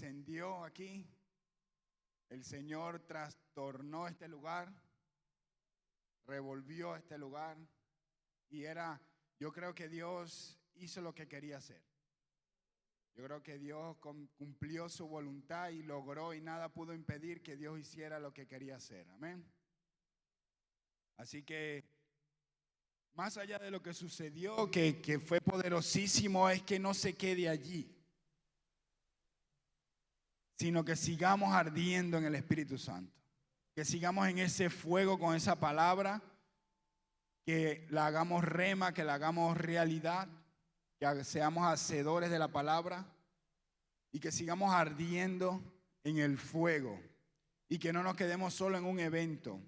encendió aquí. El Señor trastornó este lugar, revolvió este lugar y yo creo que Dios hizo lo que quería hacer. Yo creo que Dios cumplió su voluntad y logró, y nada pudo impedir que Dios hiciera lo que quería hacer. Amén. Así que más allá de lo que sucedió, que fue poderosísimo, es que no se quede allí, sino que sigamos ardiendo en el Espíritu Santo, que sigamos en ese fuego con esa palabra, que la hagamos rema, que la hagamos realidad, que seamos hacedores de la palabra y que sigamos ardiendo en el fuego y que no nos quedemos solo en un evento.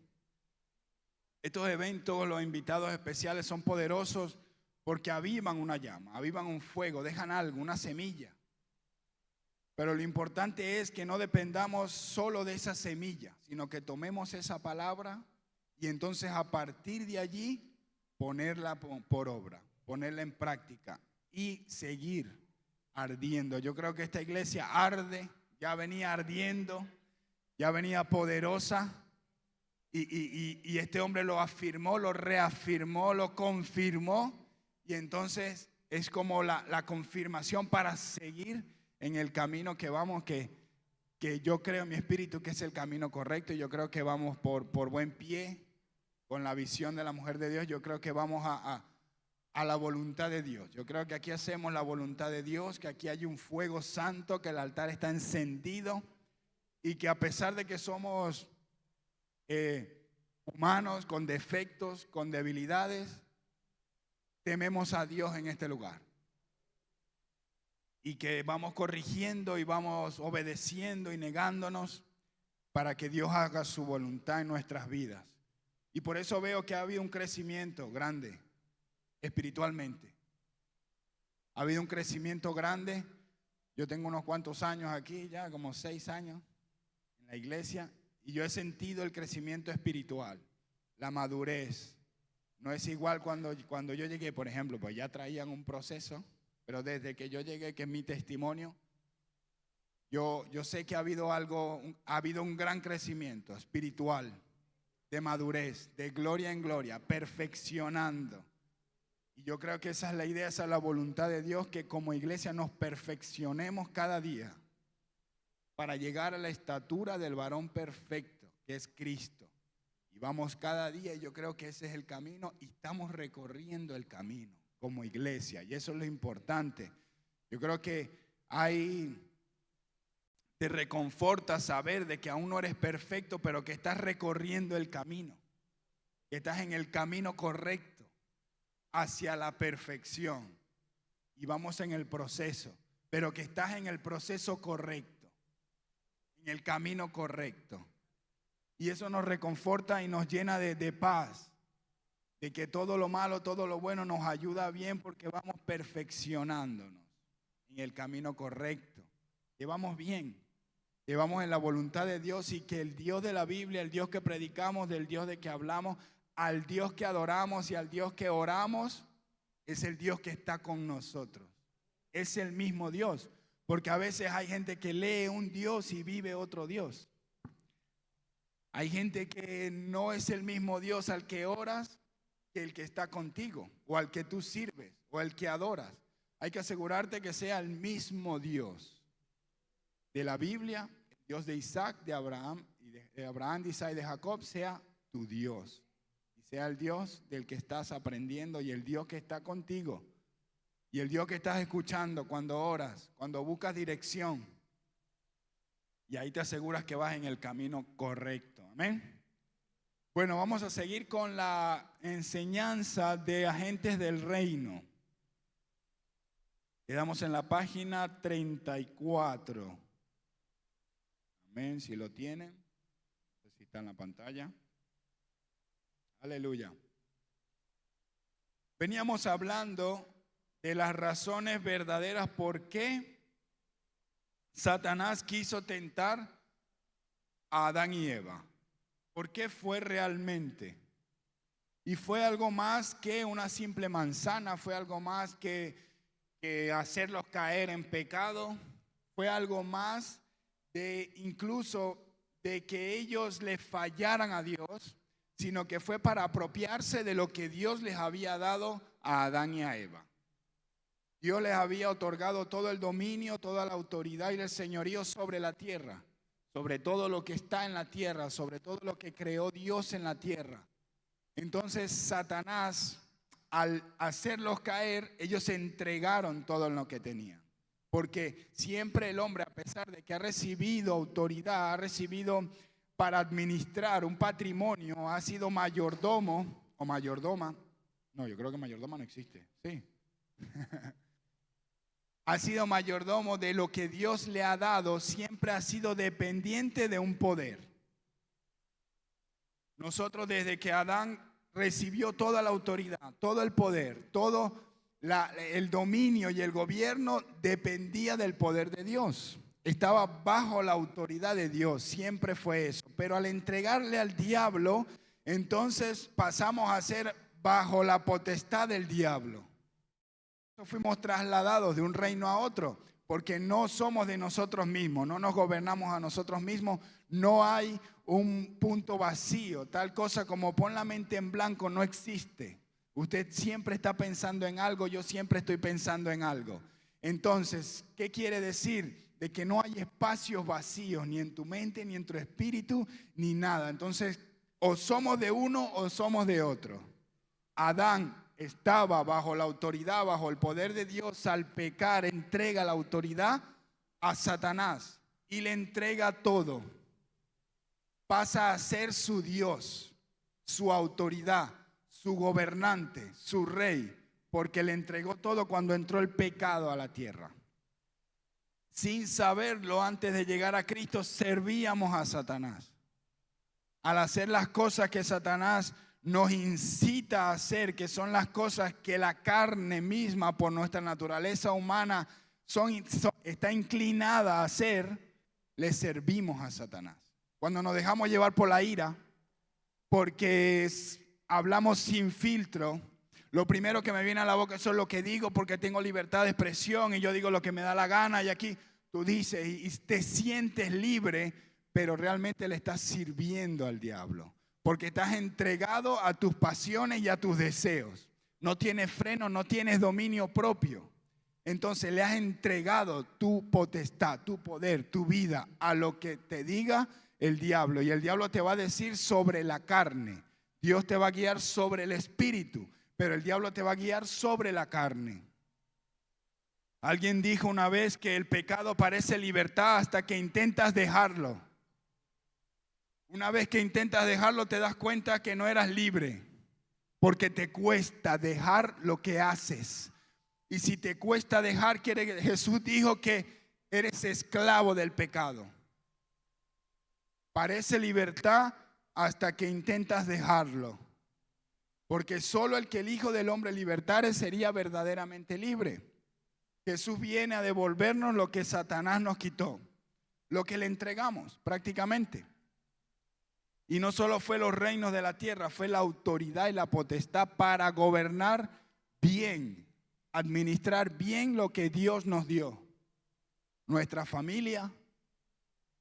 Estos eventos, los invitados especiales son poderosos porque avivan una llama, avivan un fuego, dejan algo, una semilla. Pero lo importante es que no dependamos solo de esa semilla, sino que tomemos esa palabra y entonces a partir de allí ponerla por obra, ponerla en práctica y seguir ardiendo. Yo creo que esta iglesia arde, ya venía ardiendo, ya venía poderosa y este hombre lo afirmó, lo reafirmó, lo confirmó y entonces es como la confirmación para seguir en el camino que vamos, que yo creo en mi espíritu que es el camino correcto y yo creo que vamos por buen pie con la visión de la mujer de Dios. Yo creo que vamos a la voluntad de Dios. Yo creo que aquí hacemos la voluntad de Dios, que aquí hay un fuego santo, que el altar está encendido y que a pesar de que somos humanos con defectos, con debilidades, tememos a Dios en este lugar. Y que vamos corrigiendo y vamos obedeciendo y negándonos para que Dios haga su voluntad en nuestras vidas. Y por eso veo que ha habido un crecimiento grande espiritualmente. Ha habido un crecimiento grande. Yo tengo unos cuantos años aquí, ya como 6 años en la iglesia, y yo he sentido el crecimiento espiritual, la madurez. No es igual cuando yo llegué, por ejemplo, pues ya traían un proceso. Pero desde que yo llegué, que es mi testimonio, yo sé que ha habido un gran crecimiento espiritual, de madurez, de gloria en gloria, perfeccionando. Y yo creo que esa es la idea, esa es la voluntad de Dios, que como iglesia nos perfeccionemos cada día para llegar a la estatura del varón perfecto, que es Cristo. Y vamos cada día, y yo creo que ese es el camino, y estamos recorriendo el camino como iglesia, y eso es lo importante. Yo creo que te reconforta saber de que aún no eres perfecto, pero que estás recorriendo el camino, que estás en el camino correcto hacia la perfección, y vamos en el proceso, pero que estás en el proceso correcto, en el camino correcto, y eso nos reconforta y nos llena de paz. De que todo lo malo, todo lo bueno nos ayuda bien porque vamos perfeccionándonos en el camino correcto. Llevamos bien, llevamos en la voluntad de Dios y que el Dios de la Biblia, el Dios que predicamos, del Dios de que hablamos, al Dios que adoramos y al Dios que oramos, es el Dios que está con nosotros. Es el mismo Dios, porque a veces hay gente que lee un Dios y vive otro Dios. Hay gente que no es el mismo Dios al que oras que el que está contigo, o al que tú sirves, o al que adoras. Hay que asegurarte que sea el mismo Dios de la Biblia, el Dios de Isaac, de Abraham, de Isaac y de Jacob, sea tu Dios. Y sea el Dios del que estás aprendiendo y el Dios que está contigo. Y el Dios que estás escuchando cuando oras, cuando buscas dirección. Y ahí te aseguras que vas en el camino correcto. Amén. Bueno, vamos a seguir con la enseñanza de agentes del reino. Quedamos en la página 34. Amén, si lo tienen. No sé si está en la pantalla. Aleluya. Veníamos hablando de las razones verdaderas por qué Satanás quiso tentar a Adán y Eva. ¿Por qué fue realmente? Y fue algo más que una simple manzana, fue algo más que hacerlos caer en pecado, fue algo más de incluso de que ellos le fallaran a Dios, sino que fue para apropiarse de lo que Dios les había dado a Adán y a Eva. Dios les había otorgado todo el dominio, toda la autoridad y el señorío sobre la tierra, sobre todo lo que está en la tierra, sobre todo lo que creó Dios en la tierra. Entonces Satanás, al hacerlos caer, ellos entregaron todo lo que tenían. Porque siempre el hombre, a pesar de que ha recibido autoridad, ha recibido para administrar un patrimonio, ha sido mayordomo o mayordoma. No, yo creo que mayordoma no existe. Sí. Ha sido mayordomo de lo que Dios le ha dado, siempre ha sido dependiente de un poder. Nosotros desde que Adán recibió toda la autoridad, todo el poder, todo el dominio y el gobierno dependía del poder de Dios. Estaba bajo la autoridad de Dios, siempre fue eso. Pero al entregarle al diablo, entonces pasamos a ser bajo la potestad del diablo. Fuimos trasladados de un reino a otro, porque no somos de nosotros mismos, no nos gobernamos a nosotros mismos, no hay un punto vacío, tal cosa como pon la mente en blanco no existe. Usted siempre está pensando en algo, yo siempre estoy pensando en algo. Entonces, ¿qué quiere decir? De que no hay espacios vacíos, ni en tu mente, ni en tu espíritu, ni nada. Entonces, o somos de uno o somos de otro. Adán estaba bajo la autoridad, bajo el poder de Dios. Al pecar, entrega la autoridad a Satanás y le entrega todo. Pasa a ser su Dios, su autoridad, su gobernante, su rey, porque le entregó todo cuando entró el pecado a la tierra. Sin saberlo, antes de llegar a Cristo, servíamos a Satanás. Al hacer las cosas que Satanás nos incita a hacer, que son las cosas que la carne misma, por nuestra naturaleza humana, está inclinada a hacer, le servimos a Satanás. Cuando nos dejamos llevar por la ira, porque hablamos sin filtro, lo primero que me viene a la boca es lo que digo, porque tengo libertad de expresión y yo digo lo que me da la gana, y aquí tú dices y te sientes libre, pero realmente le estás sirviendo al diablo, porque estás entregado a tus pasiones y a tus deseos. No tienes freno, no tienes dominio propio. Entonces le has entregado tu potestad, tu poder, tu vida a lo que te diga el diablo. Y el diablo te va a decir sobre la carne. Dios te va a guiar sobre el espíritu, pero el diablo te va a guiar sobre la carne. Alguien dijo una vez que el pecado parece libertad hasta que intentas dejarlo. Una vez que intentas dejarlo, te das cuenta que no eras libre, porque te cuesta dejar lo que haces. Y si te cuesta dejar, Jesús dijo que eres esclavo del pecado. Parece libertad hasta que intentas dejarlo, porque solo el que el Hijo del Hombre libertare sería verdaderamente libre. Jesús viene a devolvernos lo que Satanás nos quitó, lo que le entregamos prácticamente. Y no solo fue los reinos de la tierra, fue la autoridad y la potestad para gobernar bien, administrar bien lo que Dios nos dio. Nuestra familia,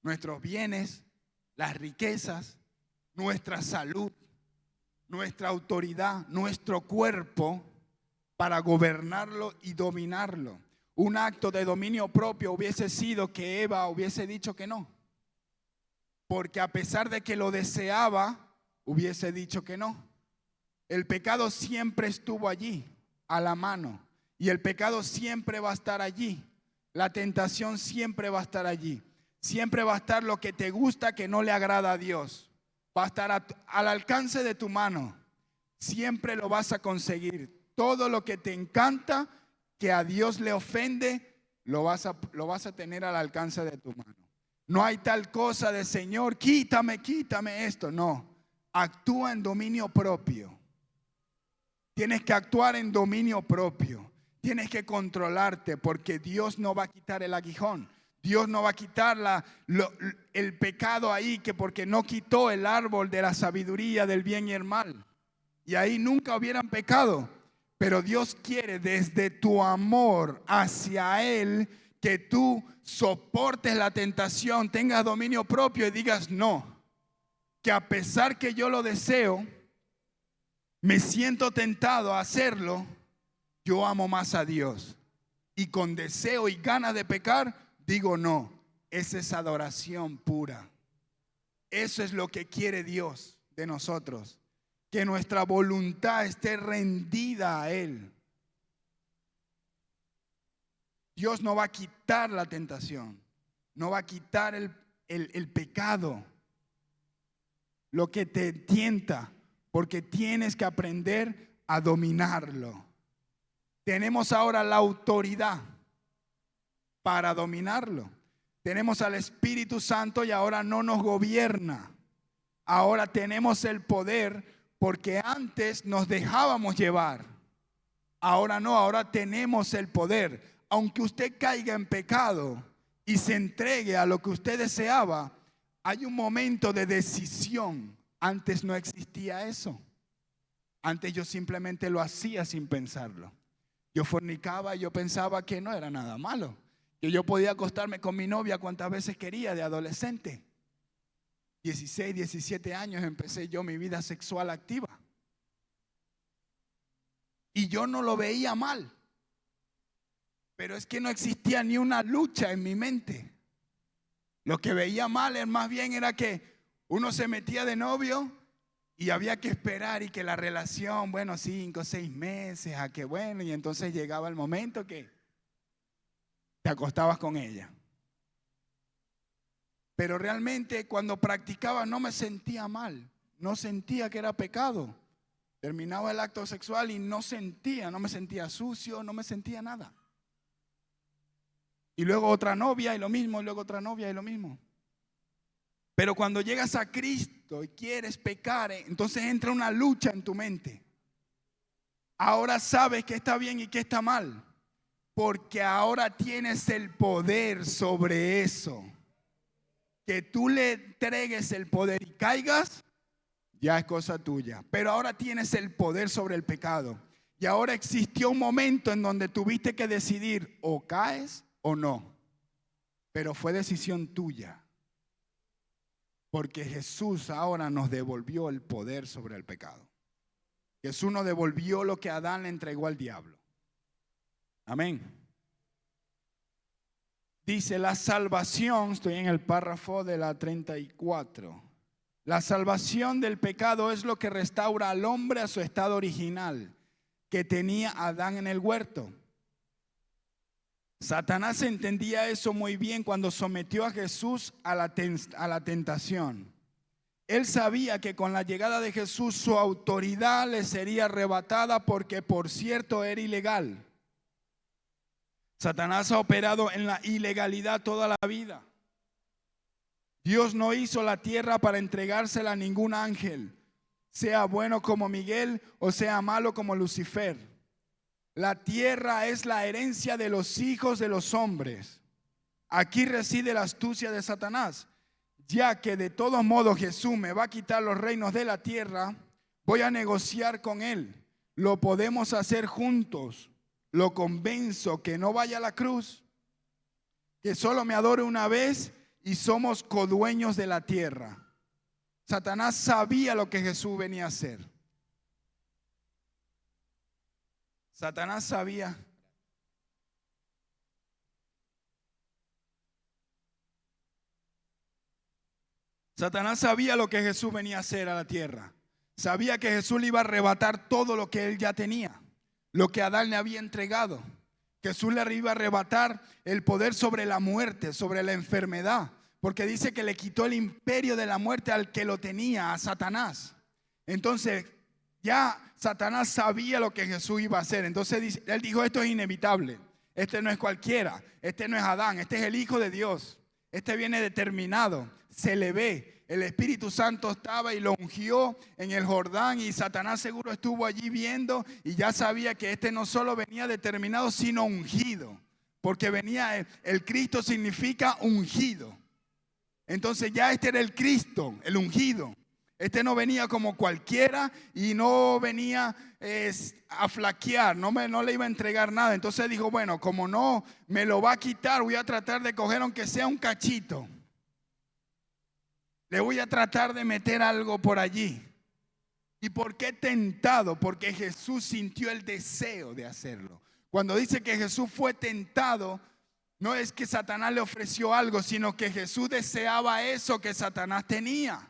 nuestros bienes, las riquezas, nuestra salud, nuestra autoridad, nuestro cuerpo, para gobernarlo y dominarlo. Un acto de dominio propio hubiese sido que Eva hubiese dicho que no. Porque a pesar de que lo deseaba, hubiese dicho que no. El pecado siempre estuvo allí, a la mano. Y el pecado siempre va a estar allí. La tentación siempre va a estar allí. Siempre va a estar lo que te gusta, que no le agrada a Dios. Va a estar al alcance de tu mano. Siempre lo vas a conseguir. Todo lo que te encanta, que a Dios le ofende, lo vas a tener al alcance de tu mano. No hay tal cosa de Señor, quítame esto. No, actúa en dominio propio. Tienes que actuar en dominio propio. Tienes que controlarte, porque Dios no va a quitar el aguijón. Dios no va a quitar el pecado ahí, que porque no quitó el árbol de la sabiduría del bien y el mal. Y ahí nunca hubieran pecado. Pero Dios quiere, desde tu amor hacia Él, que tú soportes la tentación, tengas dominio propio y digas no. Que a pesar que yo lo deseo, me siento tentado a hacerlo, yo amo más a Dios. Y con deseo y ganas de pecar, digo no. Esa es adoración pura. Eso es lo que quiere Dios de nosotros. Que nuestra voluntad esté rendida a Él. Dios no va a quitar la tentación. No va a quitar el pecado. Lo que te tienta. Porque tienes que aprender a dominarlo. Tenemos ahora la autoridad para dominarlo. Tenemos al Espíritu Santo y ahora no nos gobierna. Ahora tenemos el poder porque antes nos dejábamos llevar. Ahora no, ahora tenemos el poder. Aunque usted caiga en pecado y se entregue a lo que usted deseaba, hay un momento de decisión. Antes no existía eso. Antes yo simplemente lo hacía sin pensarlo. Yo fornicaba y yo pensaba que no era nada malo. Que yo podía acostarme con mi novia cuantas veces quería de adolescente. 16, 17 años empecé yo mi vida sexual activa. Y yo no lo veía mal. Pero es que no existía ni una lucha en mi mente. Lo que veía mal más bien era que uno se metía de novio y había que esperar y que la relación, 5 o 6 meses, a que y entonces llegaba el momento que te acostabas con ella. Pero realmente cuando practicaba no me sentía mal, no sentía que era pecado. Terminaba el acto sexual y no me sentía sucio, no me sentía nada. Y luego otra novia y lo mismo, y luego otra novia y lo mismo. Pero cuando llegas a Cristo y quieres pecar, entonces entra una lucha en tu mente. Ahora sabes qué está bien y qué está mal. Porque ahora tienes el poder sobre eso. Que tú le entregues el poder y caigas, ya es cosa tuya. Pero ahora tienes el poder sobre el pecado. Y ahora existió un momento en donde tuviste que decidir o caes o no. Pero fue decisión tuya. Porque Jesús ahora nos devolvió el poder sobre el pecado. Jesús nos devolvió lo que Adán le entregó al diablo. Amén. Dice la salvación, estoy en el párrafo de la 34. La salvación del pecado es lo que restaura al hombre a su estado original que tenía Adán en el huerto. Satanás entendía eso muy bien cuando sometió a Jesús a la tentación. Él sabía que con la llegada de Jesús su autoridad le sería arrebatada porque por cierto era ilegal. Satanás ha operado en la ilegalidad toda la vida. Dios no hizo la tierra para entregársela a ningún ángel, sea bueno como Miguel o sea malo como Lucifer. La tierra es la herencia de los hijos de los hombres. Aquí reside la astucia de Satanás. Ya que de todos modos Jesús me va a quitar los reinos de la tierra, voy a negociar con él. Lo podemos hacer juntos. Lo convenzo que no vaya a la cruz, que solo me adore una vez y somos codueños de la tierra. Satanás sabía lo que Jesús venía a hacer. Satanás sabía. Satanás sabía lo que Jesús venía a hacer a la tierra. Sabía que Jesús le iba a arrebatar todo lo que él ya tenía. Lo que Adán le había entregado. Jesús le iba a arrebatar el poder sobre la muerte, sobre la enfermedad. Porque dice que le quitó el imperio de la muerte al que lo tenía, a Satanás. Entonces ya Satanás sabía lo que Jesús iba a hacer. Entonces él dijo, esto es inevitable. Este no es cualquiera. Este no es Adán. Este es el Hijo de Dios. Este viene determinado. Se le ve. El Espíritu Santo estaba y lo ungió en el Jordán y Satanás seguro estuvo allí viendo y ya sabía que este no solo venía determinado sino ungido, porque venía el Cristo significa ungido. Entonces ya este era el Cristo, el ungido, Este no venía como cualquiera y no venía a flaquear, no le iba a entregar nada. Entonces dijo, bueno, como no me lo va a quitar, voy a tratar de coger aunque sea un cachito. Le voy a tratar de meter algo por allí. ¿Y por qué tentado? Porque Jesús sintió el deseo de hacerlo. Cuando dice que Jesús fue tentado, no es que Satanás le ofreció algo, sino que Jesús deseaba eso que Satanás tenía.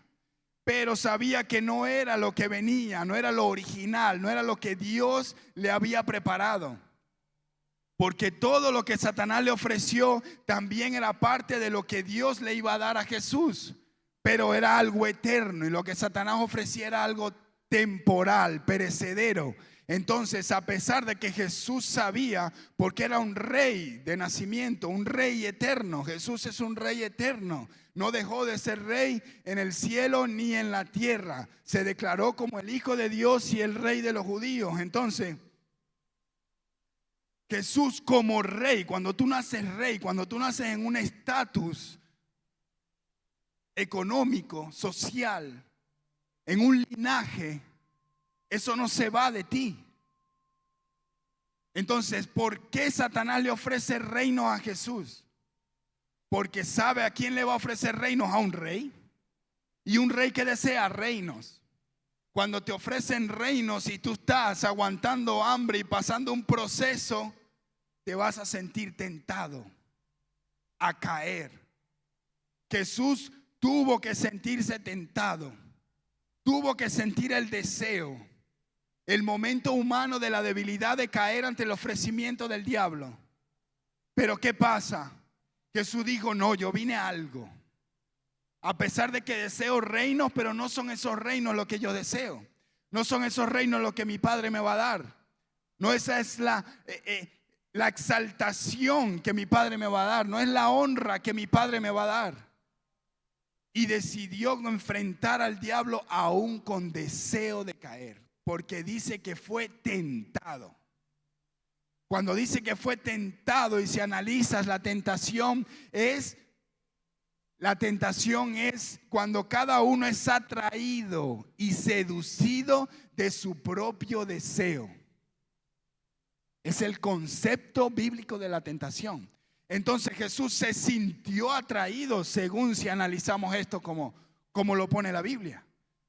Pero sabía que no era lo que venía, no era lo original, no era lo que Dios le había preparado. Porque todo lo que Satanás le ofreció también era parte de lo que Dios le iba a dar a Jesús. Pero era algo eterno y lo que Satanás ofrecía era algo temporal, perecedero. Entonces, a pesar de que Jesús sabía, porque era un rey de nacimiento, un rey eterno, Jesús es un rey eterno. No dejó de ser rey en el cielo ni en la tierra. Se declaró como el Hijo de Dios y el Rey de los judíos. Entonces, Jesús como rey, cuando tú naces rey, cuando tú naces en un estatus económico, social, en un linaje, eso no se va de ti. Entonces, ¿por qué Satanás le ofrece reinos a Jesús? Porque sabe a quién le va a ofrecer reinos, a un rey. Y un rey que desea reinos. Cuando te ofrecen reinos y tú estás aguantando hambre y pasando un proceso, te vas a sentir tentado a caer. Jesús tuvo que sentirse tentado. Tuvo que sentir el deseo, el momento humano de la debilidad de caer ante el ofrecimiento del diablo. Pero ¿qué pasa? Jesús dijo, no, yo vine a algo. A pesar de que deseo reinos, pero no son esos reinos lo que yo deseo. No son esos reinos lo que mi Padre me va a dar. No esa es la exaltación que mi Padre me va a dar. No es la honra que mi Padre me va a dar. Y decidió enfrentar al diablo aún con deseo de caer. Porque dice que fue tentado. Cuando dice que fue tentado y si analizas la tentación es cuando cada uno es atraído y seducido de su propio deseo. Es el concepto bíblico de la tentación. Entonces Jesús se sintió atraído, según si analizamos esto como lo pone la Biblia.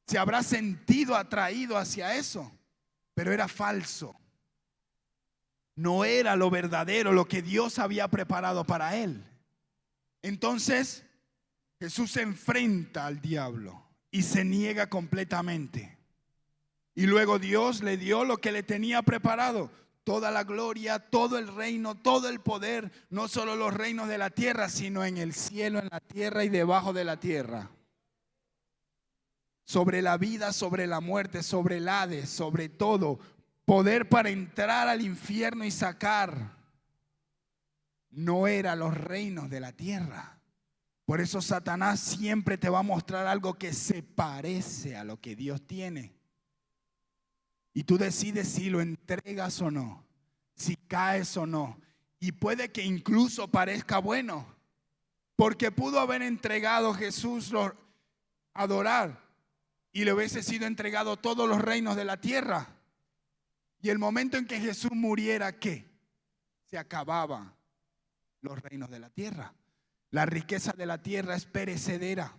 Se habrá sentido atraído hacia eso, pero era falso. No era lo verdadero, lo que Dios había preparado para él. Entonces Jesús se enfrenta al diablo y se niega completamente. Y luego Dios le dio lo que le tenía preparado. Toda la gloria, todo el reino, todo el poder, no solo los reinos de la tierra, sino en el cielo, en la tierra y debajo de la tierra. Sobre la vida, sobre la muerte, sobre el Hades, sobre todo. Poder para entrar al infierno y sacar. No eran los reinos de la tierra. Por eso Satanás siempre te va a mostrar algo que se parece a lo que Dios tiene. Y tú decides si lo entregas o no, si caes o no. Y puede que incluso parezca bueno, porque pudo haber entregado Jesús adorar y le hubiese sido entregado todos los reinos de la tierra. Y el momento en que Jesús muriera, ¿qué? Se acababan los reinos de la tierra. La riqueza de la tierra es perecedera.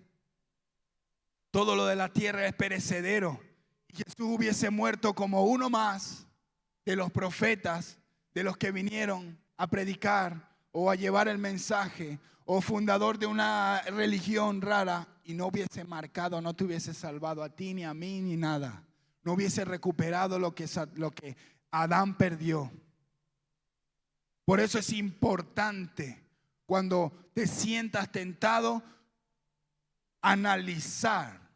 Todo lo de la tierra es perecedero. Jesús hubiese muerto como uno más de los profetas, de los que vinieron a predicar o a llevar el mensaje, o fundador de una religión rara, y no hubiese marcado, no te hubiese salvado a ti, ni a mí, ni nada. No hubiese recuperado lo que Adán perdió. Por eso es importante, cuando te sientas tentado, analizar,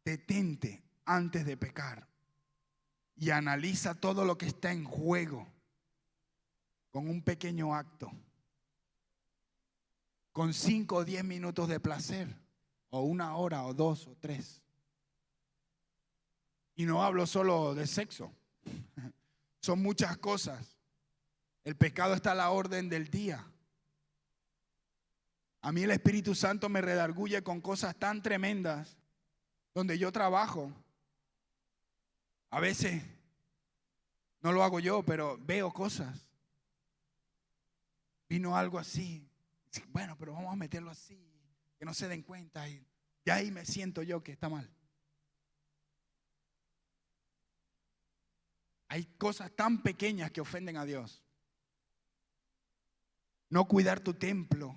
detente antes de pecar y analiza todo lo que está en juego con un pequeño acto, con 5 o 10 minutos de placer, o 1 hora, o 2 o 3. Y no hablo solo de sexo, son muchas cosas. El pecado está a la orden del día. A mí el Espíritu Santo me redarguye con cosas tan tremendas donde yo trabajo, a veces no lo hago yo, pero veo cosas. Vino algo así. Bueno, pero vamos a meterlo así, que no se den cuenta. Y ahí me siento yo que está mal. Hay cosas tan pequeñas que ofenden a Dios. No cuidar tu templo.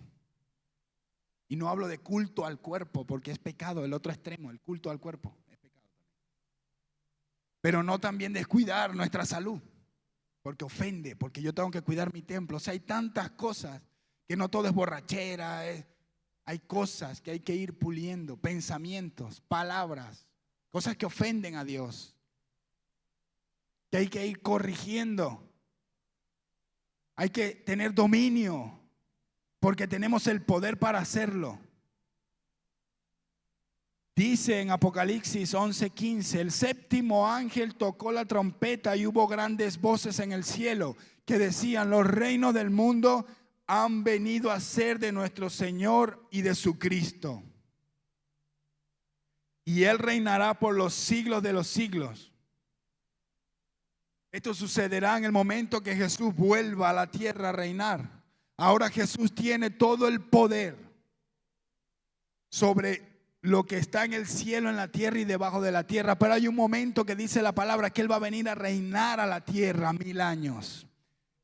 Y no hablo de culto al cuerpo, porque es pecado. El otro extremo, el culto al cuerpo, es pecado. Pero no también descuidar nuestra salud, porque ofende, porque yo tengo que cuidar mi templo. O sea, hay tantas cosas que no todo es borrachera. Hay cosas que hay que ir puliendo, pensamientos, palabras, cosas que ofenden a Dios, que hay que ir corrigiendo. Hay que tener dominio, porque tenemos el poder para hacerlo. Dice en Apocalipsis 11:15, el séptimo ángel tocó la trompeta y hubo grandes voces en el cielo que decían: los reinos del mundo han venido a ser de nuestro Señor y de su Cristo. Y Él reinará por los siglos de los siglos. Esto sucederá en el momento que Jesús vuelva a la tierra a reinar. Ahora Jesús tiene todo el poder sobre lo que está en el cielo, en la tierra y debajo de la tierra. Pero hay un momento que dice la palabra que Él va a venir a reinar a la tierra 1000 años.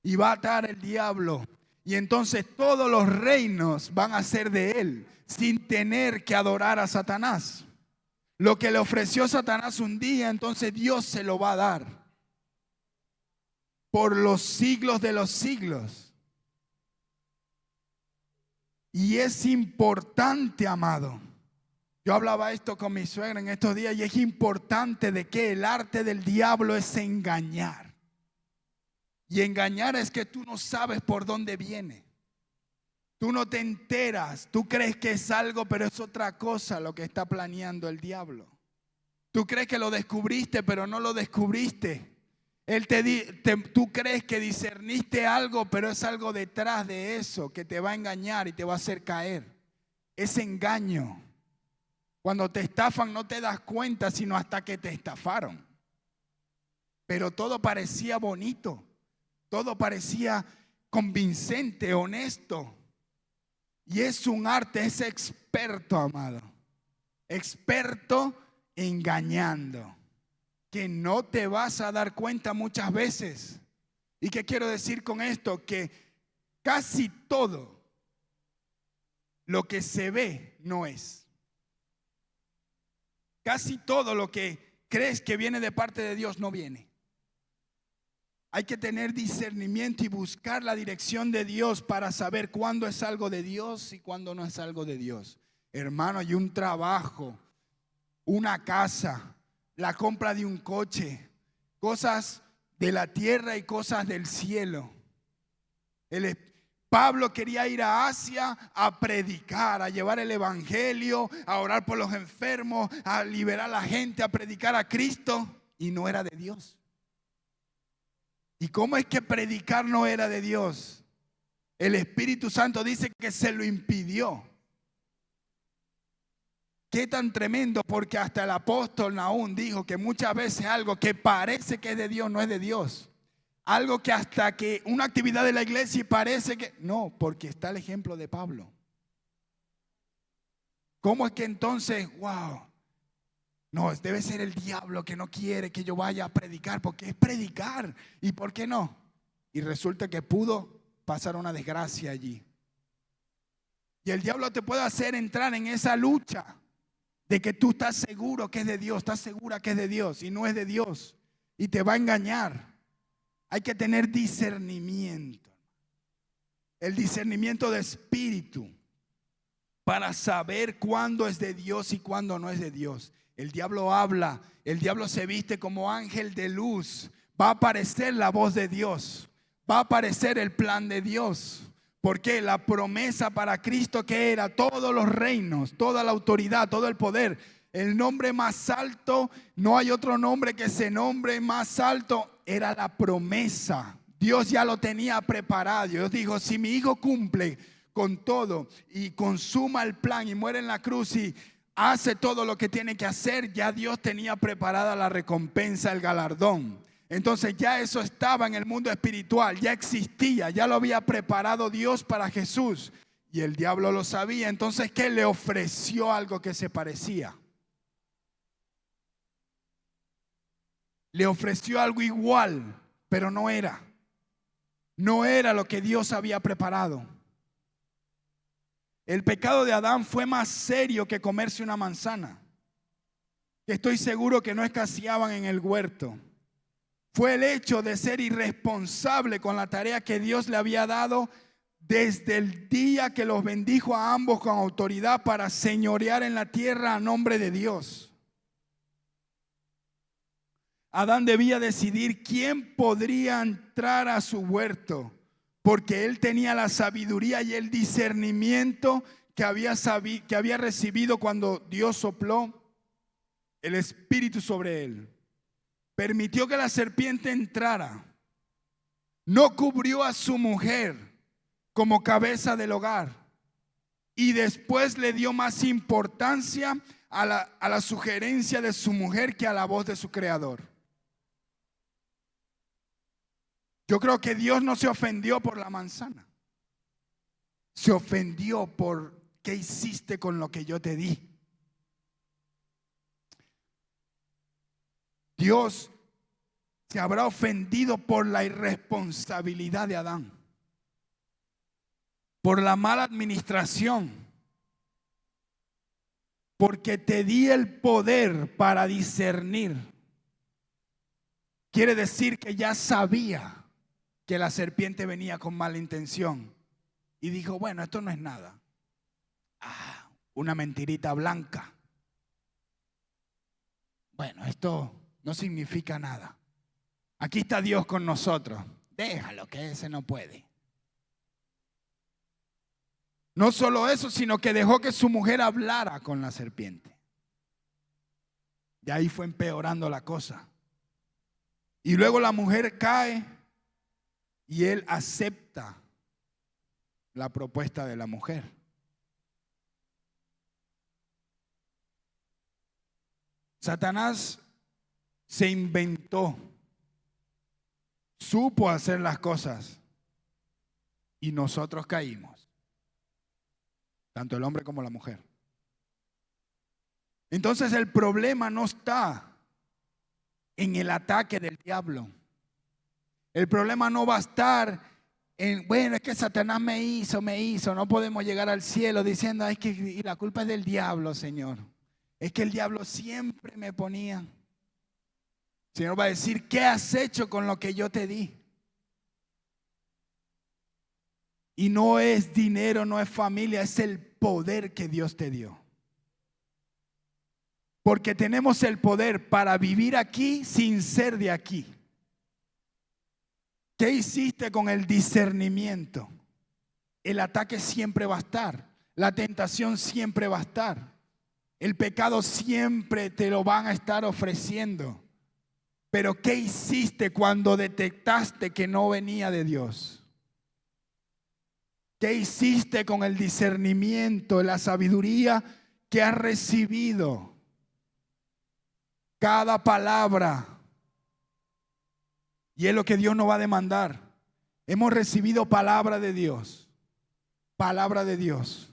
Y va a atar el diablo. Y entonces todos los reinos van a ser de Él, sin tener que adorar a Satanás. Lo que le ofreció Satanás un día, entonces Dios se lo va a dar por los siglos de los siglos. Y es importante, amado. Yo hablaba esto con mi suegra en estos días, y es importante de que el arte del diablo es engañar. Y engañar es que tú no sabes por dónde viene. Tú no te enteras. Tú crees que es algo, pero es otra cosa lo que está planeando el diablo. Tú crees que lo descubriste, pero no lo descubriste. Tú crees que discerniste algo, pero es algo detrás de eso que te va a engañar y te va a hacer caer. Es engaño. Cuando te estafan no te das cuenta sino hasta que te estafaron. Pero todo parecía bonito, todo parecía convincente, honesto. Y es un arte, es experto, amado. Experto engañando, que no te vas a dar cuenta muchas veces. ¿Y qué quiero decir con esto? Que casi todo lo que se ve no es. Casi todo lo que crees que viene de parte de Dios no viene. Hay que tener discernimiento y buscar la dirección de Dios para saber cuándo es algo de Dios y cuándo no es algo de Dios. Hermano, hay un trabajo, una casa, la compra de un coche, cosas de la tierra y cosas del cielo. Pablo quería ir a Asia a predicar, a llevar el evangelio, a orar por los enfermos, a liberar a la gente, a predicar a Cristo, y no era de Dios. ¿Y cómo es que predicar no era de Dios? El Espíritu Santo dice que se lo impidió. Qué tan tremendo, porque hasta el apóstol Nahum dijo que muchas veces algo que parece que es de Dios no es de Dios. Algo que hasta que una actividad de la iglesia parece que no, porque está el ejemplo de Pablo. ¿Cómo es que entonces, wow, no, debe ser el diablo que no quiere que yo vaya a predicar, porque es predicar? ¿Y por qué no? Y resulta que pudo pasar una desgracia allí. Y el diablo te puede hacer entrar en esa lucha de que tú estás seguro que es de Dios, estás segura que es de Dios y no es de Dios, y te va a engañar. Hay que tener discernimiento, el discernimiento de espíritu, para saber cuándo es de Dios y cuándo no es de Dios. El diablo habla, el diablo se viste como ángel de luz. Va a aparecer la voz de Dios, va a aparecer el plan de Dios. Porque la promesa para Cristo, que era todos los reinos, toda la autoridad, todo el poder, el nombre más alto, no hay otro nombre que se nombre más alto, era la promesa. Dios ya lo tenía preparado. Dios dijo: si mi hijo cumple con todo y consuma el plan y muere en la cruz y hace todo lo que tiene que hacer, ya Dios tenía preparada la recompensa, el galardón. Entonces ya eso estaba en el mundo espiritual, ya existía, ya lo había preparado Dios para Jesús. Y el diablo lo sabía. Entonces, ¿qué? Le ofreció algo que se parecía. Le ofreció algo igual, pero no era. No era lo que Dios había preparado. El pecado de Adán fue más serio que comerse una manzana, que estoy seguro que no escaseaban en el huerto. Fue el hecho de ser irresponsable con la tarea que Dios le había dado desde el día que los bendijo a ambos con autoridad para señorear en la tierra a nombre de Dios. Adán debía decidir quién podría entrar a su huerto, porque él tenía la sabiduría y el discernimiento que había recibido cuando Dios sopló el Espíritu sobre él. Permitió que la serpiente entrara. No cubrió a su mujer como cabeza del hogar. Y después le dio más importancia a la sugerencia de su mujer que a la voz de su creador. Yo creo que Dios no se ofendió por la manzana. Se ofendió por qué hiciste con lo que yo te di. Dios se habrá ofendido por la irresponsabilidad de Adán, por la mala administración, porque te di el poder para discernir. Quiere decir que ya sabía que la serpiente venía con mala intención y dijo, bueno, esto no es nada. Una mentirita blanca. Bueno, esto no significa nada. Aquí está Dios con nosotros. Déjalo, que ese no puede. No solo eso, sino que dejó que su mujer hablara con la serpiente. Y ahí fue empeorando la cosa. Y luego la mujer cae y él acepta la propuesta de la mujer. Satanás se inventó, supo hacer las cosas y nosotros caímos, tanto el hombre como la mujer. Entonces el problema no está en el ataque del diablo. El problema no va a estar en, bueno, es que Satanás me hizo, no podemos llegar al cielo diciendo, es que la culpa es del diablo, Señor. Es que el diablo siempre me ponía. El Señor va a decir, ¿qué has hecho con lo que yo te di? Y no es dinero, no es familia, es el poder que Dios te dio. Porque tenemos el poder para vivir aquí sin ser de aquí. ¿Qué hiciste con el discernimiento? El ataque siempre va a estar. La tentación siempre va a estar. El pecado siempre te lo van a estar ofreciendo. Pero ¿qué hiciste cuando detectaste que no venía de Dios? ¿Qué hiciste con el discernimiento, la sabiduría que has recibido? Cada palabra. Y es lo que Dios nos va a demandar. Hemos recibido palabra de Dios. Palabra de Dios.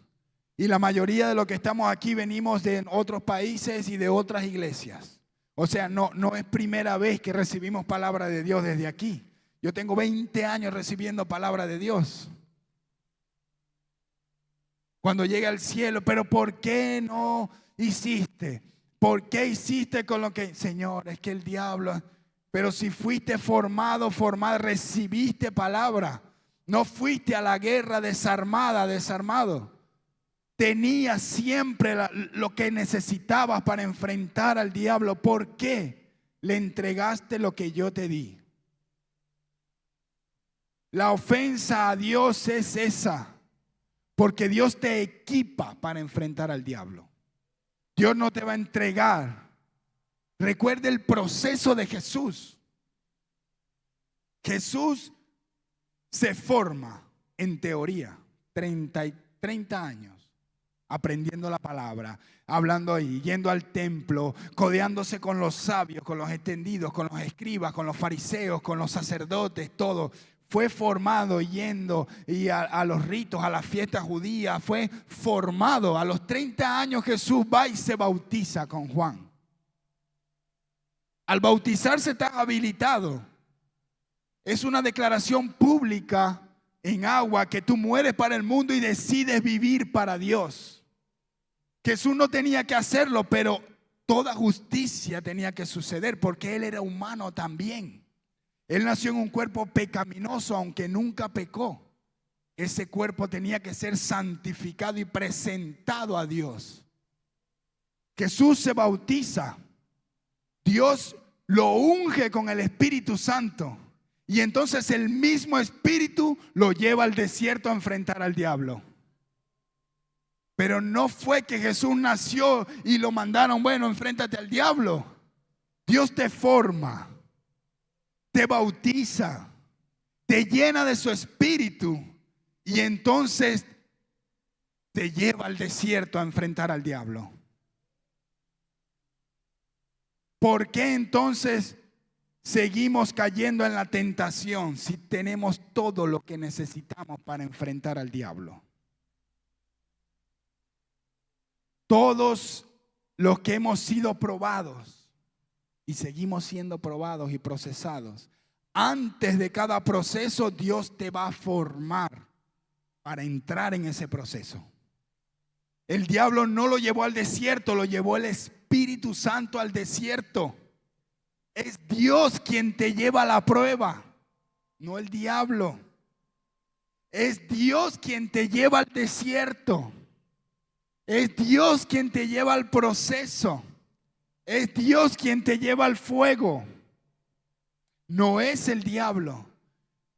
Y la mayoría de los que estamos aquí venimos de otros países y de otras iglesias. O sea, no es primera vez que recibimos palabra de Dios desde aquí. Yo tengo 20 años recibiendo palabra de Dios. Cuando llegue al cielo, pero ¿por qué no hiciste? ¿Por qué hiciste con lo que? Señor, es que el diablo... Pero si fuiste formado, recibiste palabra. No fuiste a la guerra desarmado. Tenías siempre lo que necesitabas para enfrentar al diablo. ¿Por qué le entregaste lo que yo te di? La ofensa a Dios es esa. Porque Dios te equipa para enfrentar al diablo. Dios no te va a entregar. Recuerde el proceso de Jesús. Jesús se forma en teoría 30 años. aprendiendo la palabra, hablando ahí, yendo al templo, codeándose con los sabios, con los entendidos, con los escribas, con los fariseos, con los sacerdotes, todo. Fue formado yendo a los ritos, a las fiestas judías. Fue formado. A los 30 años Jesús va y se bautiza con Juan. Al bautizarse está habilitado. Es una declaración pública en agua que tú mueres para el mundo y decides vivir para Dios. Jesús no tenía que hacerlo, pero toda justicia tenía que suceder porque Él era humano también. Él nació en un cuerpo pecaminoso, aunque nunca pecó. Ese cuerpo tenía que ser santificado y presentado a Dios. Jesús se bautiza. Dios lo unge con el Espíritu Santo. Y entonces el mismo Espíritu lo lleva al desierto a enfrentar al diablo. Pero no fue que Jesús nació y lo mandaron, bueno, enfréntate al diablo. Dios te forma, te bautiza, te llena de su Espíritu y entonces te lleva al desierto a enfrentar al diablo. ¿Por qué entonces seguimos cayendo en la tentación si tenemos todo lo que necesitamos para enfrentar al diablo? Todos los que hemos sido probados y seguimos siendo probados y procesados, antes de cada proceso Dios te va a formar para entrar en ese proceso. El diablo no lo llevó al desierto, lo llevó el Espíritu Santo al desierto. Es Dios quien te lleva a la prueba, no el diablo. Es Dios quien te lleva al desierto. Es Dios quien te lleva al proceso. Es Dios quien te lleva al fuego. No es el diablo,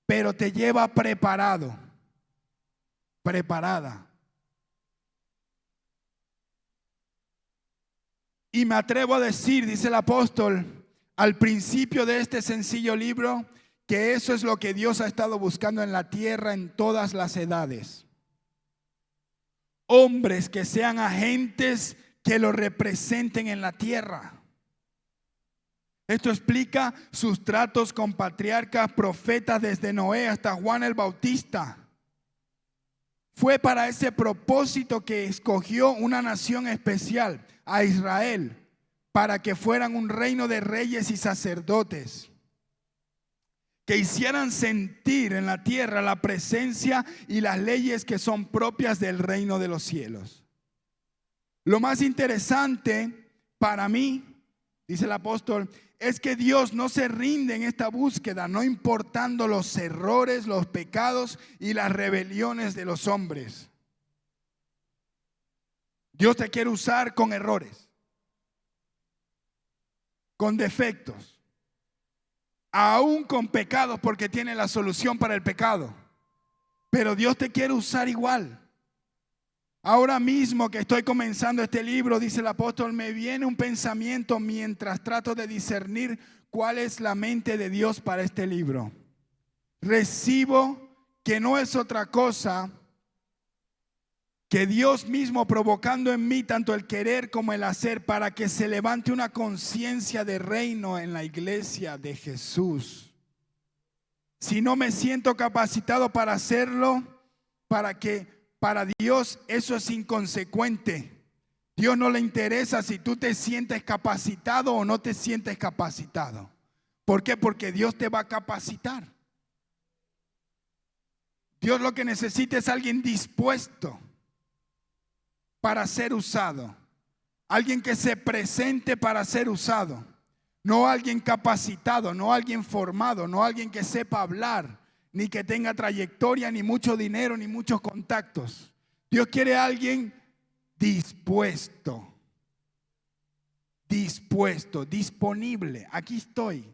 pero te lleva preparado, preparada. Y me atrevo a decir, dice el apóstol, al principio de este sencillo libro, que eso es lo que Dios ha estado buscando en la tierra en todas las edades. Hombres que sean agentes que lo representen en la tierra. Esto explica sus tratos con patriarcas, profetas desde Noé hasta Juan el Bautista. Fue para ese propósito que escogió una nación especial, a Israel, para que fueran un reino de reyes y sacerdotes, que hicieran sentir en la tierra la presencia y las leyes que son propias del reino de los cielos. Lo más interesante para mí, dice el apóstol, es que Dios no se rinde en esta búsqueda, no importando los errores, los pecados y las rebeliones de los hombres. Dios te quiere usar con errores, con defectos, aún con pecados, porque tiene la solución para el pecado. Pero Dios te quiere usar igual. Ahora mismo que estoy comenzando este libro, dice el apóstol, me viene un pensamiento mientras trato de discernir cuál es la mente de Dios para este libro. Recibo que no es otra cosa que Dios mismo provocando en mí tanto el querer como el hacer para que se levante una conciencia de reino en la iglesia de Jesús. Si no me siento capacitado para hacerlo, para Dios eso es inconsecuente. Dios no le interesa si tú te sientes capacitado o no te sientes capacitado. ¿Por qué? Porque Dios te va a capacitar. Dios lo que necesita es alguien dispuesto para ser usado. Alguien que se presente para ser usado. No alguien capacitado, no alguien formado, no alguien que sepa hablar, ni que tenga trayectoria, ni mucho dinero, ni muchos contactos. Dios quiere a alguien dispuesto, disponible. Aquí estoy,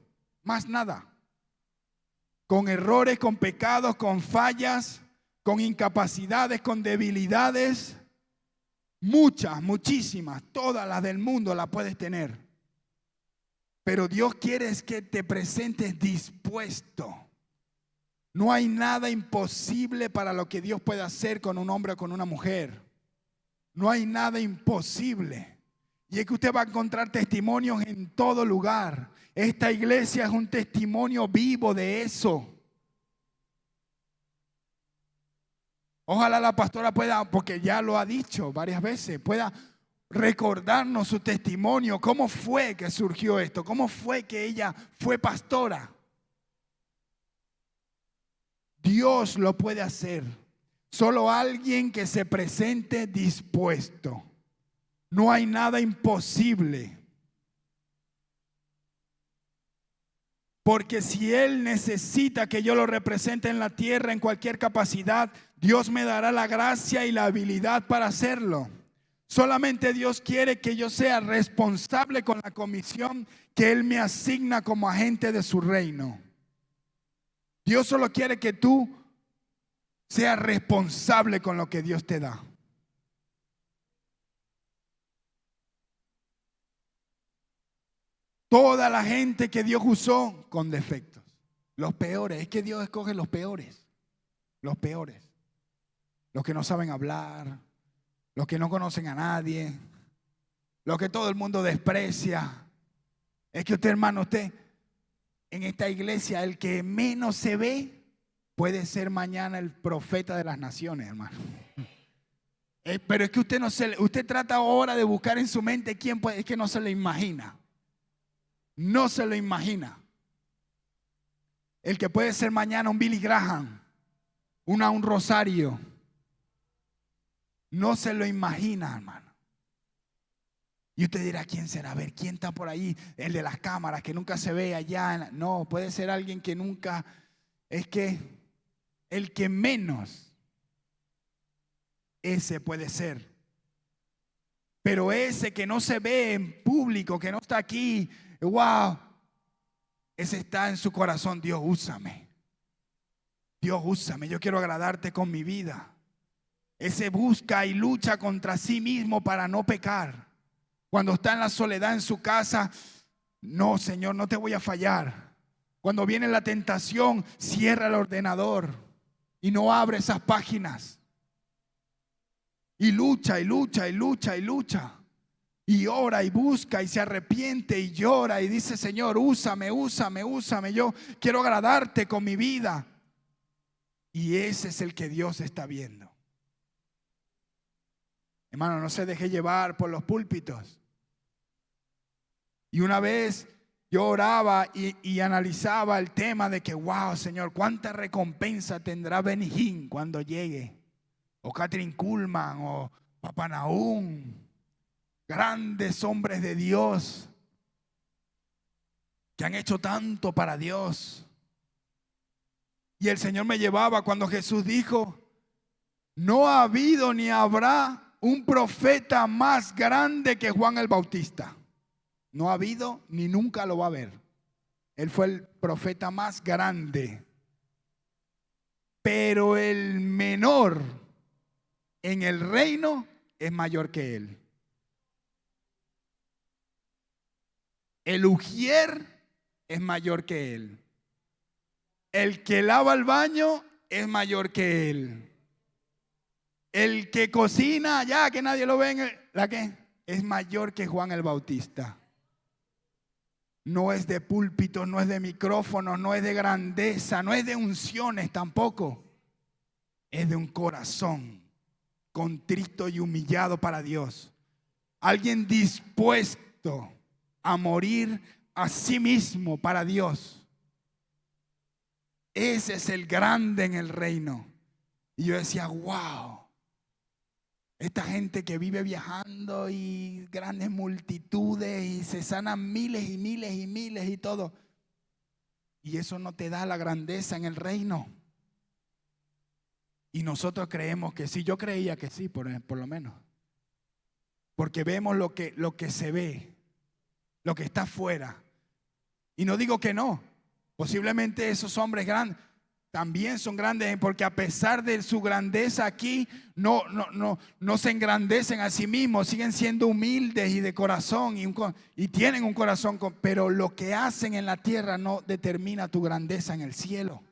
más nada. Con errores, con pecados, con fallas, con incapacidades, con debilidades. Muchas, muchísimas, todas las del mundo las puedes tener. Pero Dios quiere es que te presentes dispuesto. No hay nada imposible para lo que Dios puede hacer con un hombre o con una mujer. No hay nada imposible. Y es que usted va a encontrar testimonios en todo lugar. Esta iglesia es un testimonio vivo de eso. Ojalá la pastora pueda, porque ya lo ha dicho varias veces, pueda recordarnos su testimonio. ¿Cómo fue que surgió esto? ¿Cómo fue que ella fue pastora? Dios lo puede hacer. Solo alguien que se presente dispuesto. No hay nada imposible. Porque si Él necesita que yo lo represente en la tierra en cualquier capacidad, Dios me dará la gracia y la habilidad para hacerlo. Solamente Dios quiere que yo sea responsable con la comisión que Él me asigna como agente de su reino. Dios solo quiere que tú seas responsable con lo que Dios te da. Toda la gente que Dios usó con defectos, los peores, es que Dios escoge los peores, los que no saben hablar, los que no conocen a nadie, los que todo el mundo desprecia. Es que usted, hermano, usted en esta iglesia, el que menos se ve puede ser mañana el profeta de las naciones, hermano. Pero es que usted trata ahora de buscar en su mente quién puede, es que no se lo imagina. No se lo imagina. El que puede ser mañana un Billy Graham, un Rosario. No se lo imagina, hermano. Y usted dirá, ¿quién será? A ver, ¿quién está por ahí? El de las cámaras, que nunca se ve allá. No, puede ser alguien que nunca. Es que el que menos, ese puede ser. Pero ese que no se ve en público, que no está aquí, wow, ese está en su corazón. Dios, úsame. Dios, úsame. Yo quiero agradarte con mi vida. Ese busca y lucha contra sí mismo para no pecar. Cuando está en la soledad en su casa, no, Señor, no te voy a fallar. Cuando viene la tentación, cierra el ordenador y no abre esas páginas. Y lucha y lucha y lucha y lucha. Y ora y busca y se arrepiente y llora y dice, Señor, úsame, úsame, úsame. Yo quiero agradarte con mi vida. Y ese es el que Dios está viendo. Hermano, no se deje llevar por los púlpitos. Y una vez yo oraba y analizaba el tema de que, wow, Señor, cuánta recompensa tendrá Benny Hinn cuando llegue. O Kathryn Kuhlman o Papá Nahum. Grandes hombres de Dios que han hecho tanto para Dios. Y el Señor me llevaba cuando Jesús dijo, no ha habido ni habrá un profeta más grande que Juan el Bautista. No ha habido ni nunca lo va a haber. Él fue el profeta más grande. Pero el menor en el reino es mayor que él. El ujier es mayor que él. El que lava el baño es mayor que él. El que cocina allá, que nadie lo ve, es mayor que Juan el Bautista. No es de púlpito, no es de micrófono, no es de grandeza, no es de unciones tampoco. Es de un corazón contrito y humillado para Dios. Alguien dispuesto a morir a sí mismo para Dios. Ese es el grande en el reino. Y yo decía, wow. Esta gente que vive viajando y grandes multitudes y se sanan miles y miles y miles y todo. Y eso no te da la grandeza en el reino. Y nosotros creemos que sí. Yo creía que sí, por lo menos. Porque vemos lo que se ve, lo que está afuera. Y no digo que no. Posiblemente esos hombres grandes también son grandes, porque a pesar de su grandeza aquí, no se engrandecen a sí mismos, siguen siendo humildes y de corazón y tienen un corazón, pero lo que hacen en la tierra no determina tu grandeza en el cielo.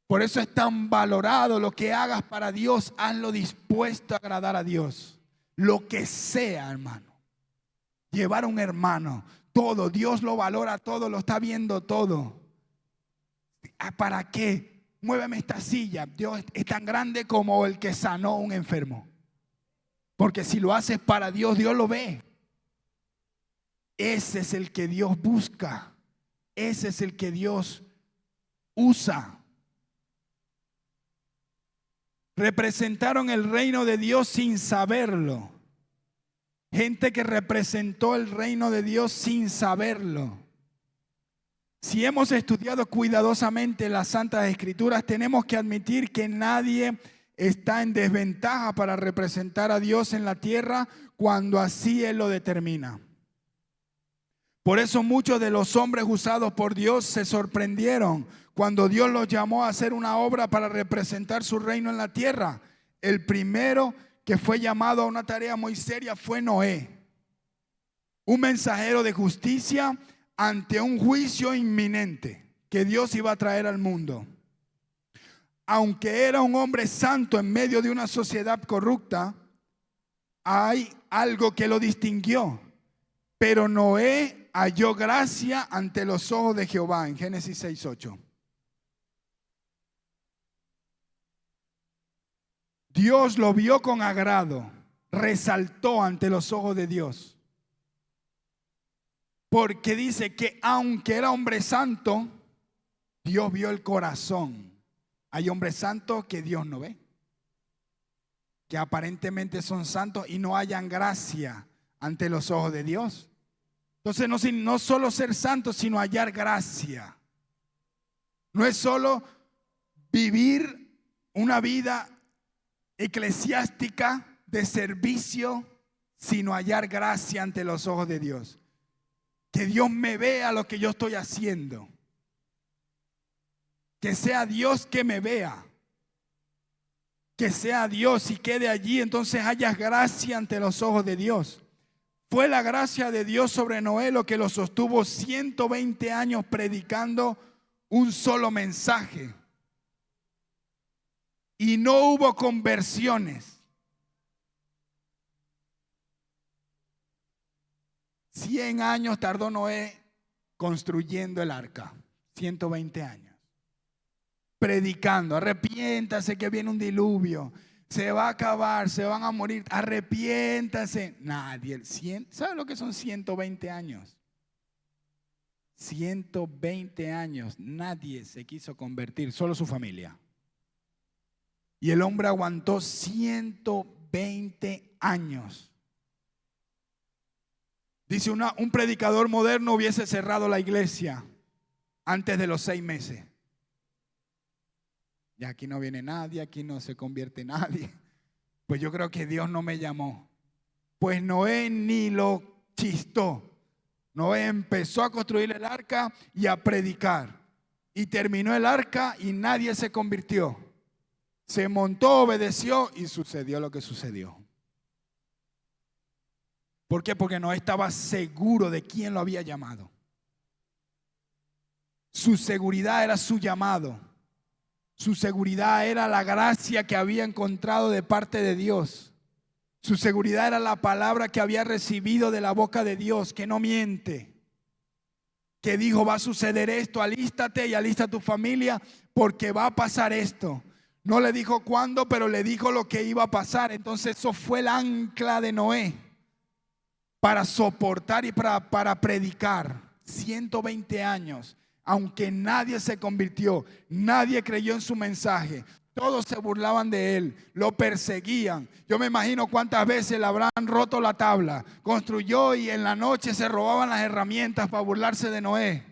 Por eso es tan valorado. Lo que hagas para Dios, hazlo dispuesto a agradar a Dios. Lo que sea, hermano. Llevar a un hermano, todo, Dios lo valora todo, lo está viendo todo. ¿Para qué? Muéveme esta silla. Dios es tan grande como el que sanó a un enfermo. Porque si lo haces para Dios, Dios lo ve. Ese es el que Dios busca. Ese es el que Dios usa. Representaron el reino de Dios sin saberlo. Gente que representó el reino de Dios sin saberlo. Si hemos estudiado cuidadosamente las Santas Escrituras, tenemos que admitir que nadie está en desventaja para representar a Dios en la tierra cuando así Él lo determina. Por eso muchos de los hombres usados por Dios se sorprendieron cuando Dios los llamó a hacer una obra para representar su reino en la tierra. El primero que fue llamado a una tarea muy seria fue Noé, un mensajero de justicia ante un juicio inminente que Dios iba a traer al mundo. Aunque era un hombre santo en medio de una sociedad corrupta, hay algo que lo distinguió. Pero Noé halló gracia ante los ojos de Jehová en Génesis 6:8. Dios lo vio con agrado, resaltó ante los ojos de Dios. Porque dice que aunque era hombre santo, Dios vio el corazón. Hay hombres santos que Dios no ve, que aparentemente son santos y no hallan gracia ante los ojos de Dios. Entonces no solo ser santo, sino hallar gracia. No es solo vivir una vida eclesiástica de servicio, sino hallar gracia ante los ojos de Dios. Que Dios me vea lo que yo estoy haciendo. Que sea Dios que me vea. Que sea Dios y quede allí, entonces hayas gracia ante los ojos de Dios. Fue la gracia de Dios sobre Noé lo que lo sostuvo 120 años predicando un solo mensaje. Y no hubo conversiones. 100 años tardó Noé construyendo el arca. 120 años. Predicando, arrepiéntase que viene un diluvio. Se va a acabar, se van a morir. Arrepiéntase. Nadie. ¿Sabe lo que son 120 años? 120 años. Nadie se quiso convertir, solo su familia. Y el hombre aguantó 120 años. Dice un predicador moderno hubiese cerrado la iglesia antes de los 6 meses. Ya aquí no viene nadie, aquí no se convierte nadie. Pues yo creo que Dios no me llamó. Pues Noé ni lo chistó. Noé empezó a construir el arca y a predicar. Y terminó el arca y nadie se convirtió. Se montó, obedeció y sucedió lo que sucedió. ¿Por qué? Porque no estaba seguro de quién lo había llamado. Su seguridad era su llamado. Su seguridad era la gracia que había encontrado de parte de Dios. Su seguridad era la palabra que había recibido de la boca de Dios, que no miente. Que dijo, va a suceder esto, alístate y alista a tu familia porque va a pasar esto. No le dijo cuándo, pero le dijo lo que iba a pasar. Entonces eso fue el ancla de Noé para soportar y para predicar 120 años. Aunque nadie se convirtió, nadie creyó en su mensaje. Todos se burlaban de él, lo perseguían. Yo me imagino cuántas veces le habrán roto la tabla. Construyó y en la noche se robaban las herramientas para burlarse de Noé.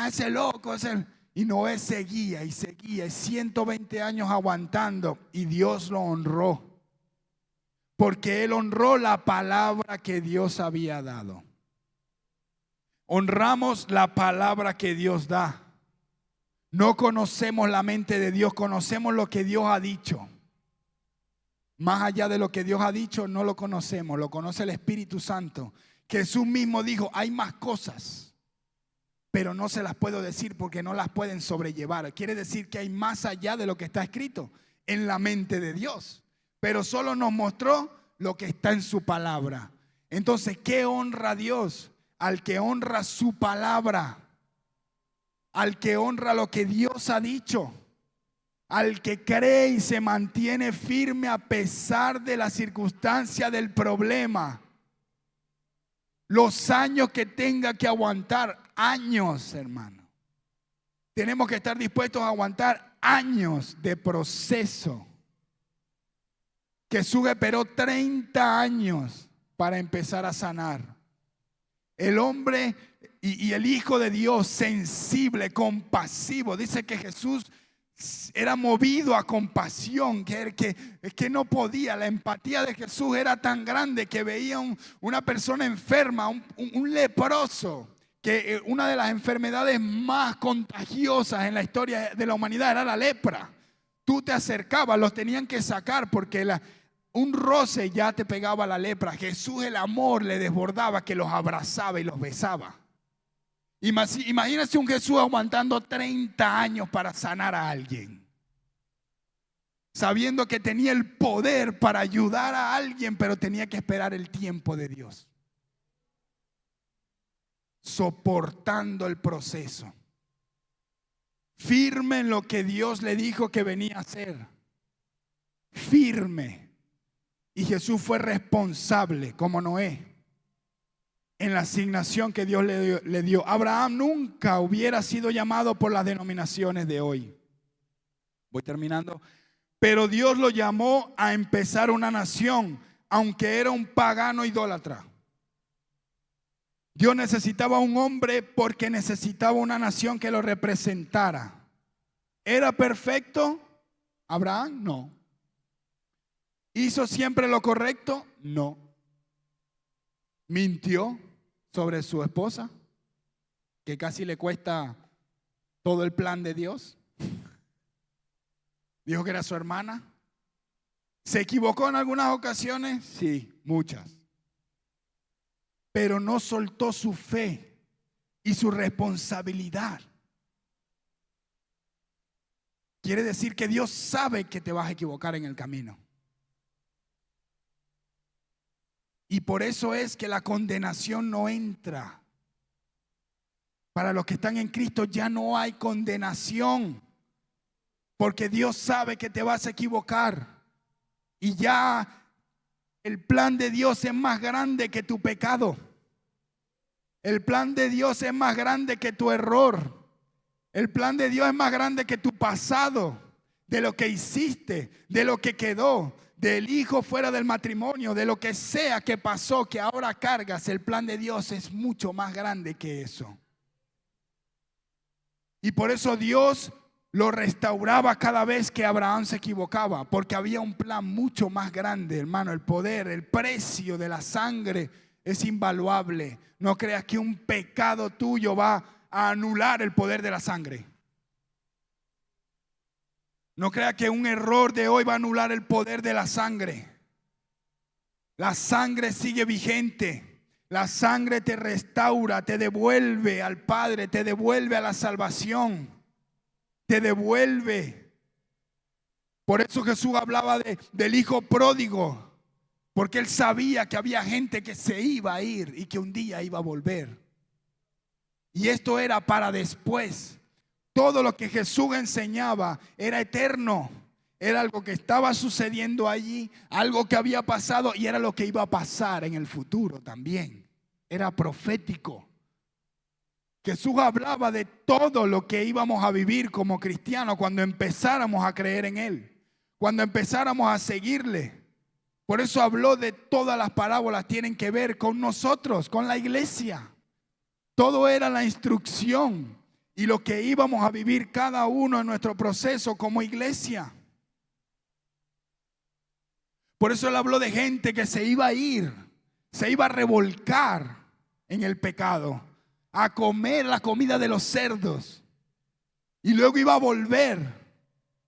Ese loco, ese... Y Noé seguía y seguía, y 120 años aguantando, y Dios lo honró, porque él honró la palabra que Dios había dado. Honramos la palabra que Dios da. No conocemos la mente de Dios, conocemos lo que Dios ha dicho. Más allá de lo que Dios ha dicho, no lo conocemos, lo conoce el Espíritu Santo. Jesús mismo dijo, hay más cosas. pero no se las puedo decir porque no las pueden sobrellevar. Quiere decir que hay más allá de lo que está escrito en la mente de Dios, pero solo nos mostró lo que está en su palabra. Entonces, ¿qué honra a Dios? Al que honra su palabra, al que honra lo que Dios ha dicho, al que cree y se mantiene firme a pesar de la circunstancia del problema. Los años que tenga que aguantar, años, hermano. Tenemos que estar dispuestos a aguantar años de proceso. Jesús esperó 30 años para empezar a sanar. El hombre y el Hijo de Dios, sensible, compasivo. Dice que Jesús era movido a compasión, que no podía. La empatía de Jesús era tan grande que veía una persona enferma, un leproso, que una de las enfermedades más contagiosas en la historia de la humanidad era la lepra. Tú te acercabas, los tenían que sacar porque un roce ya te pegaba la lepra. Jesús, el amor le desbordaba, que los abrazaba y los besaba. Imagínese un Jesús aguantando 30 años para sanar a alguien, sabiendo que tenía el poder para ayudar a alguien, pero tenía que esperar el tiempo de Dios, soportando el proceso, firme en lo que Dios le dijo que venía a hacer, firme. Y Jesús fue responsable, como Noé, en la asignación que Dios le dio. Abraham nunca hubiera sido llamado por las denominaciones de hoy. Voy terminando. Pero Dios lo llamó a empezar una nación, aunque era un pagano idólatra. Dios necesitaba un hombre porque necesitaba una nación que lo representara. ¿Era perfecto Abraham? No. ¿Hizo siempre lo correcto? No. ¿Mintió sobre su esposa, que casi le cuesta todo el plan de Dios? Dijo que era su hermana. ¿Se equivocó en algunas ocasiones? Sí, muchas. Pero no soltó su fe y su responsabilidad. Quiere decir que Dios sabe que te vas a equivocar en el camino. Y por eso es que la condenación no entra. Para los que están en Cristo ya no hay condenación, porque Dios sabe que te vas a equivocar. Y ya el plan de Dios es más grande que tu pecado. El plan de Dios es más grande que tu error. El plan de Dios es más grande que tu pasado, de lo que hiciste, de lo que quedó, del hijo fuera del matrimonio, de lo que sea que pasó, que ahora cargas. El plan de Dios es mucho más grande que eso. Y por eso Dios lo restauraba cada vez que Abraham se equivocaba, porque había un plan mucho más grande, hermano. El poder, el precio de la sangre es invaluable. No creas que un pecado tuyo va a anular el poder de la sangre. No crea que un error de hoy va a anular el poder de la sangre. La sangre sigue vigente. La sangre te restaura, te devuelve al Padre, te devuelve a la salvación, te devuelve. Por eso Jesús hablaba del hijo pródigo, porque él sabía que había gente que se iba a ir y que un día iba a volver. Y esto era para después. Todo lo que Jesús enseñaba era eterno. Era algo que estaba sucediendo allí, algo que había pasado y era lo que iba a pasar en el futuro también. Era profético. Jesús hablaba de todo lo que íbamos a vivir como cristianos cuando empezáramos a creer en Él, cuando empezáramos a seguirle. Por eso habló de todas las parábolas, tienen que ver con nosotros, con la iglesia. Todo era la instrucción y lo que íbamos a vivir cada uno en nuestro proceso como iglesia. Por eso él habló de gente que se iba a ir, se iba a revolcar en el pecado, a comer la comida de los cerdos y luego iba a volver.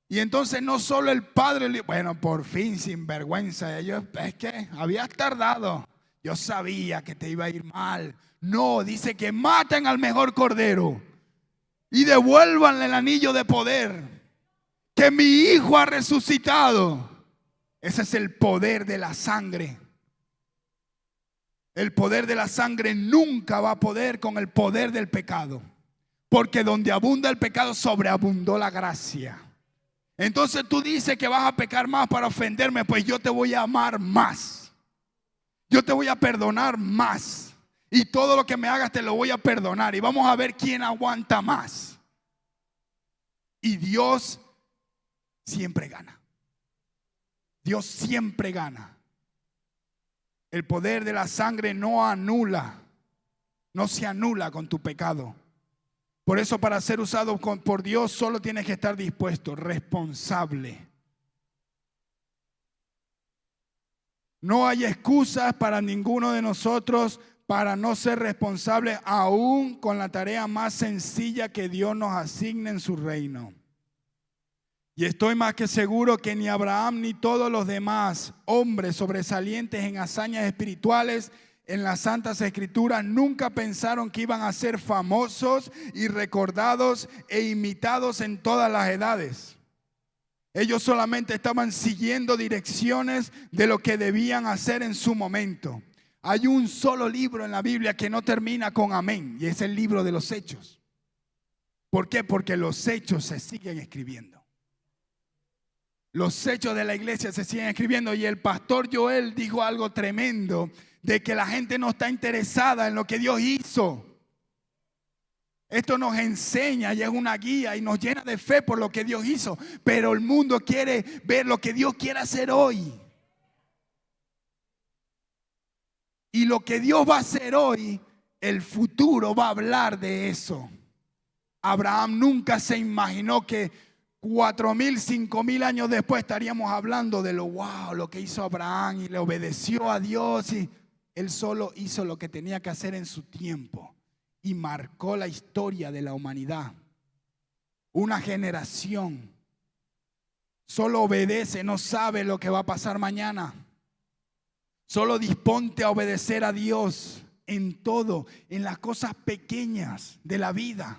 Y entonces no solo el padre, bueno, por fin, sin vergüenza, ellos, es que habías tardado, Yo sabía que te iba a ir mal. No, dice que maten al mejor cordero y devuélvanle el anillo de poder. Que mi hijo ha resucitado. Ese es el poder de la sangre. El poder de la sangre nunca va a poder con el poder del pecado. Porque donde abunda el pecado, sobreabundó la gracia. Entonces tú dices que vas a pecar más para ofenderme, pues yo te voy a amar más. Yo te voy a perdonar más. Y todo lo que me hagas te lo voy a perdonar. Y vamos a ver quién aguanta más. Y Dios siempre gana. Dios siempre gana. El poder de la sangre no se anula con tu pecado. Por eso, para ser usado por Dios, solo tienes que estar dispuesto, responsable. No hay excusas para ninguno de nosotros para no ser responsables, aún con la tarea más sencilla que Dios nos asigne en su reino. Y estoy más que seguro que ni Abraham ni todos los demás hombres sobresalientes en hazañas espirituales en las Santas Escrituras nunca pensaron que iban a ser famosos y recordados e imitados en todas las edades. Ellos solamente estaban siguiendo direcciones de lo que debían hacer en su momento. Hay un solo libro en la Biblia que no termina con amén, y es el libro de los Hechos. ¿Por qué? Porque los hechos se siguen escribiendo. Los hechos de la iglesia se siguen escribiendo, y el pastor Joel dijo algo tremendo, de que la gente no está interesada en lo que Dios hizo. Esto nos enseña y es una guía y nos llena de fe por lo que Dios hizo, pero el mundo quiere ver lo que Dios quiere hacer hoy. Y lo que Dios va a hacer hoy, el futuro va a hablar de eso. Abraham nunca se imaginó que 4,000, 5,000 años después estaríamos hablando de lo que hizo Abraham, y le obedeció a Dios, y él solo hizo lo que tenía que hacer en su tiempo y marcó la historia de la humanidad. Una generación solo obedece, no sabe lo que va a pasar mañana. Solo disponte a obedecer a Dios en todo, en las cosas pequeñas de la vida.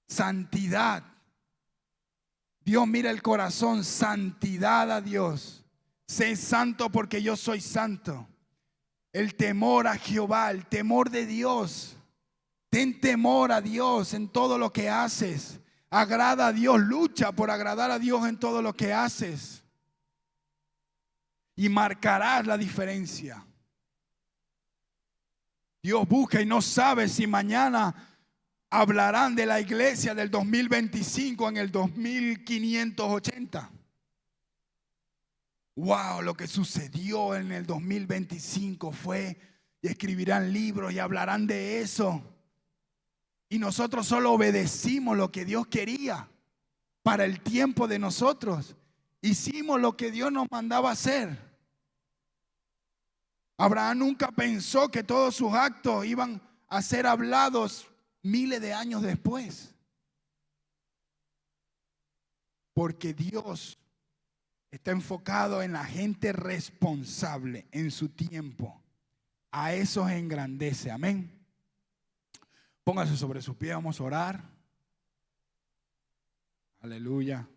Santidad. Dios mira el corazón, santidad a Dios. Sé santo porque yo soy santo. El temor a Jehová, el temor de Dios. Ten temor a Dios en todo lo que haces. Agrada a Dios, lucha por agradar a Dios en todo lo que haces. Y marcarás la diferencia. Dios busca y no sabe si mañana hablarán de la iglesia del 2025 en el 2580. Wow, lo que sucedió en el 2025 fue, y escribirán libros y hablarán de eso. Y nosotros solo obedecimos lo que Dios quería para el tiempo de nosotros. Hicimos lo que Dios nos mandaba hacer. Abraham nunca pensó que todos sus actos iban a ser hablados miles de años después. Porque Dios está enfocado en la gente responsable en su tiempo. A esos engrandece. Amén. Póngase sobre sus pies, vamos a orar. Aleluya.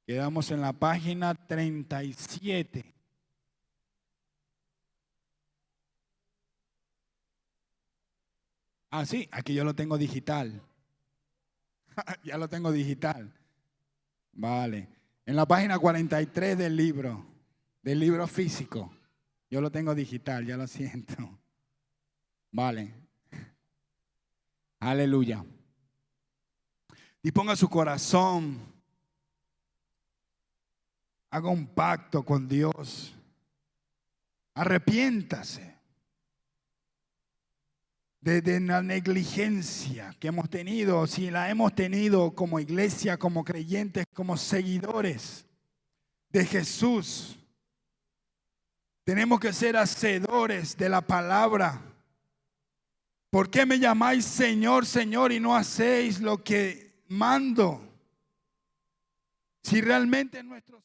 Quedamos en la página 37. Ah, sí, aquí yo lo tengo digital. Ya lo tengo digital. Vale. En la página 43 del libro físico. Yo lo tengo digital, ya lo siento. Vale. Aleluya. Disponga su corazón. Haga un pacto con Dios. Arrepiéntase de la negligencia que hemos tenido, si la hemos tenido como iglesia, como creyentes, como seguidores de Jesús. Tenemos que ser hacedores de la palabra. ¿Por qué me llamáis Señor, Señor, y no hacéis lo que mando? Si realmente nuestro